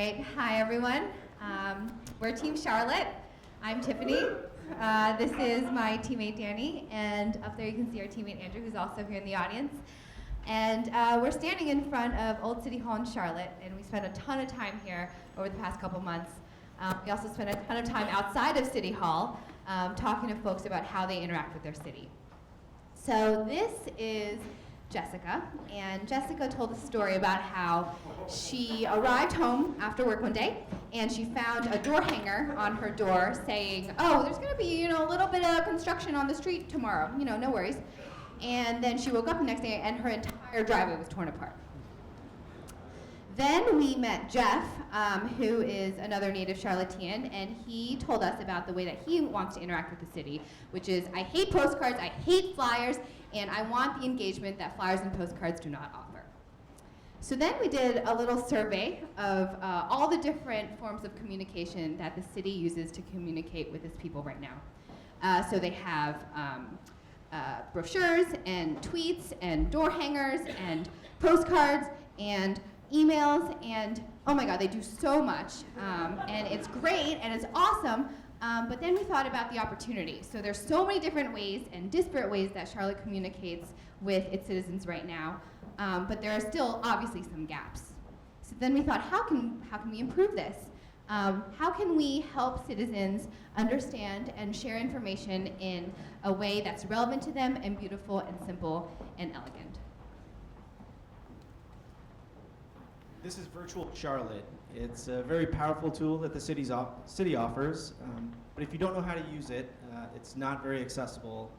right. Hi, everyone. We're Team Charlotte. I'm Tiffany. This is my teammate Danny, and up there you can see our teammate Andrew, who's also here in the audience. And we're standing in front of Old City Hall in Charlotte, and we spent a ton of time here over the past couple months. We also spent a ton of time outside of City Hall talking to folks about how they interact with their city. So this is Jessica, and Jessica told a story about how she arrived home after work one day, and she found a door hanger on her door saying, oh, there's going to be, a little bit of construction on the street tomorrow, no worries. And then she woke up the next day, and her entire driveway was torn apart. Then we met Jeff, who is another native Charlottean, and he told us about the way that he wants to interact with the city, which is, I hate postcards, I hate flyers, and I want the engagement that flyers and postcards do not offer. So then we did a little survey of all the different forms of communication that the city uses to communicate with its people right now. So they have brochures and tweets and door hangers and postcards and emails, and oh my God, they do so much, and it's great and it's awesome, but then we thought about the opportunity. So there's so many different ways and disparate ways that Charlotte communicates with its citizens right now, but there are still obviously some gaps. So then we thought, how can we improve this? How can we help citizens understand and share information in a way that's relevant to them and beautiful and simple and elegant? This is Virtual Charlotte. It's a very powerful tool that the city offers, but if you don't know how to use it, it's not very accessible.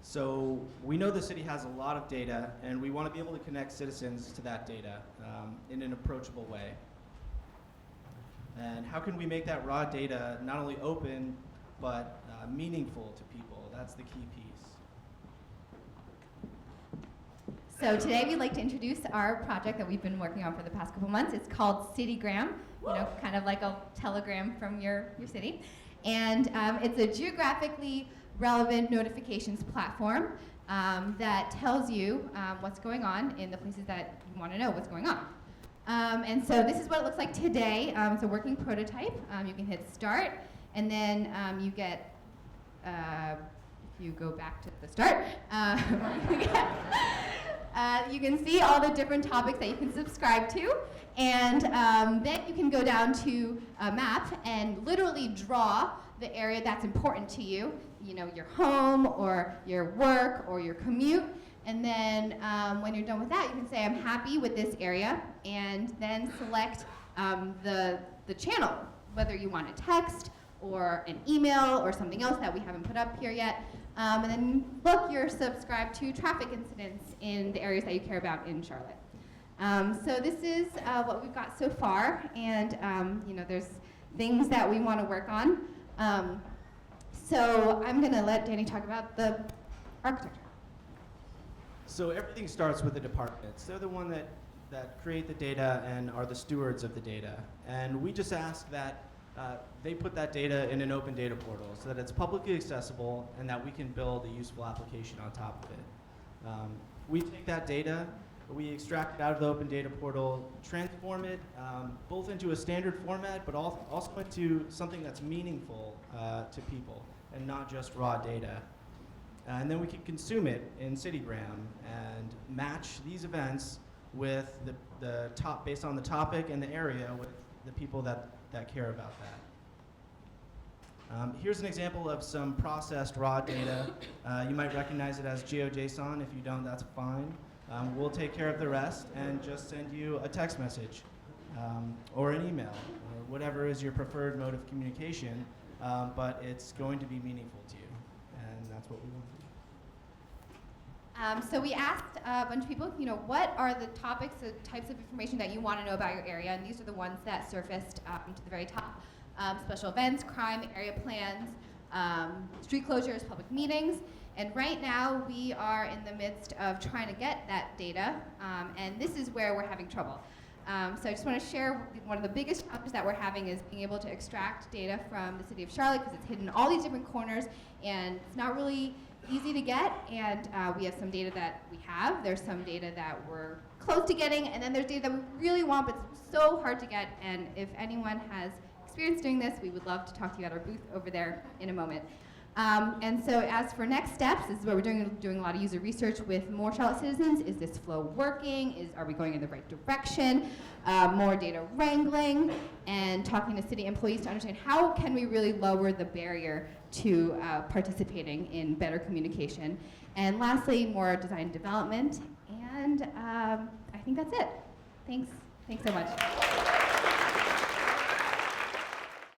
So we know the city has a lot of data, and we want to be able to connect citizens to that data in an approachable way. And how can we make that raw data not only open, but meaningful to people? That's the key piece. So today we'd like to introduce our project that we've been working on for the past couple months. It's called CityGram, kind of like a telegram from your city. And it's a geographically relevant notifications platform that tells you what's going on in the places that you want to know what's going on. And so this is what it looks like today. It's a working prototype. You can hit start, and then you get, if you go back to the start, you can see all the different topics that you can subscribe to, and then you can go down to a map and literally draw the area that's important to you, your home or your work or your commute. And then when you're done with that, you can say, I'm happy with this area, and then select the channel, whether you want a text or an email or something else that we haven't put up here yet. And then look, you're subscribed to traffic incidents in the areas that you care about in Charlotte. So this is what we've got so far, and there's things that we want to work on. So I'm going to let Danny talk about the architecture. So everything starts with the departments. They're the one that create the data and are the stewards of the data. And we just ask that they put that data in an open data portal so that it's publicly accessible and that we can build a useful application on top of it. We take that data, we extract it out of the open data portal, transform it both into a standard format, but also into something that's meaningful to people and not just raw data. And then we can consume it in CityGram and match these events with the top, based on the topic and the area, with the people that care about that. Here's an example of some processed raw data. You might recognize it as GeoJSON. If you don't, that's fine. We'll take care of the rest and just send you a text message or an email or whatever is your preferred mode of communication, but it's going to be meaningful to you, and that's what we want to do. So we asked a bunch of people, what are the topics, the types of information that you want to know about your area, and these are the ones that surfaced to the very top. Special events, crime, area plans, street closures, public meetings, and right now we are in the midst of trying to get that data, and this is where we're having trouble. So I just want to share one of the biggest challenges that we're having is being able to extract data from the city of Charlotte, because it's hidden in all these different corners, and it's not really easy to get, and we have some data that we have. There's some data that we're close to getting, and then there's data that we really want, but it's so hard to get. And if anyone has experience doing this, we would love to talk to you at our booth over there in a moment. And so as for next steps, this is what we're doing a lot of user research with more Charlotte citizens. Is this flow working? Are we going in the right direction? More data wrangling, and talking to city employees to understand how can we really lower the barrier to participating in better communication. And lastly, more design development. And I think that's it. Thanks so much.